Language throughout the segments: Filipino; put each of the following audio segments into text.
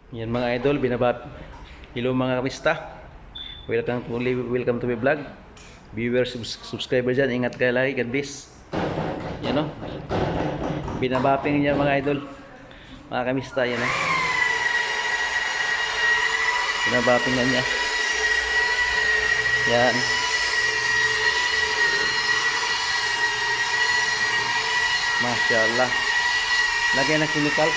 Yan mga idol, hello mga kamista. Welcome to my vlog. Viewers, subscriber dyan, ingat kayo lagi, God bless. Yan o. Binabaping niya mga idol. Mga kamista, yan o. Binabaping na niya. Yan. Masyaallah. Lagyan ng chemical.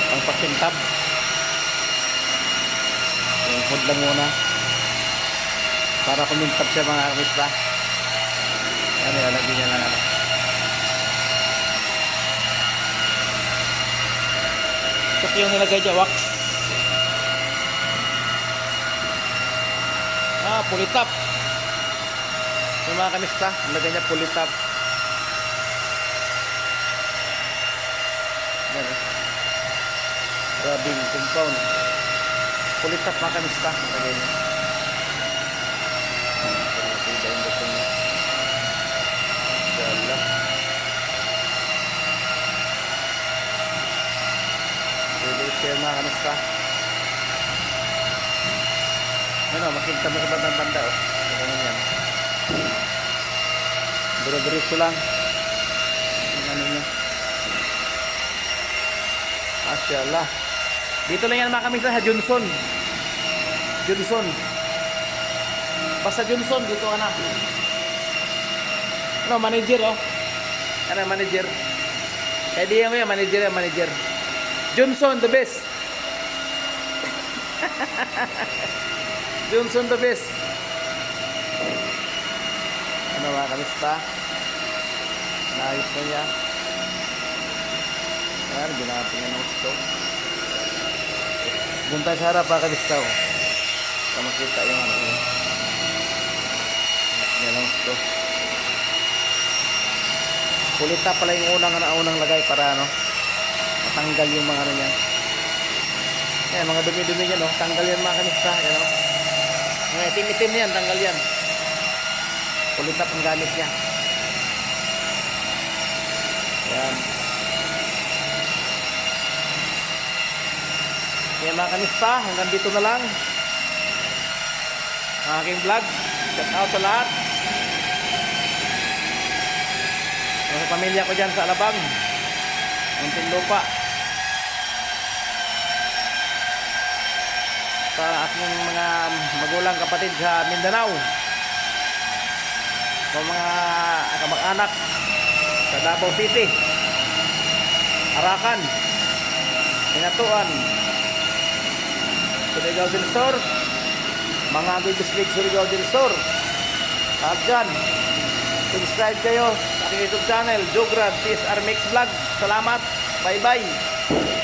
Ang pakintab. Yung food lang muna. Para kumintab siya mga kamista. Yan, nilalagyan niya lang ano. Ito yung nilagay dyan, wax. Pulitap. Yung mga kamista, nilagay niya pulitap. Yan eh. Grabing compound. Pulitap mga kamista. Nilagay niya. Share mga kamista. Ano, makinta mo sa bandang banda oh. Ganun yan. Duro-diretso lang. Ano niya. Masyaallah. Dito lang yan mga kamista sa Johnson. Johnson. Basta Johnson dito ka na. Ano, manager oh. Ano, manager. Kaya di yan mo yan, manager. Johnson the best. Johnson the best. Ano mga kamista? Naayos na niya. Ayan, ginapin niya ng gusto. Doon tayo sa harap mga kamista. Para makita yung ano yun. Yan ang gusto. Kulita pala yung unang lagay para ano, matanggal yung mga ano niya. Yan, mga dumi-dumi niya, no? Tanggal yan mga kamista. Yan, no? Mga itim-itim yan, tanggal yan. Pulitap ang gamit niya. Yan. Yan mga kamista, hanggang dito na lang ang aking vlog. Shout out sa lahat. Sa pamilya ko dyan sa Alabang, Muntinlupa, sa aking mga magulang kapatid sa Mindanao, sa mga kamag-anak sa Davao City, Arakan, Hinatuan, Surigao del Sur, mga District Surigao del Sur. At dyan, subscribe kayo sa aking YouTube channel, Jograd CSR Mix Vlog. Salamat, bye bye.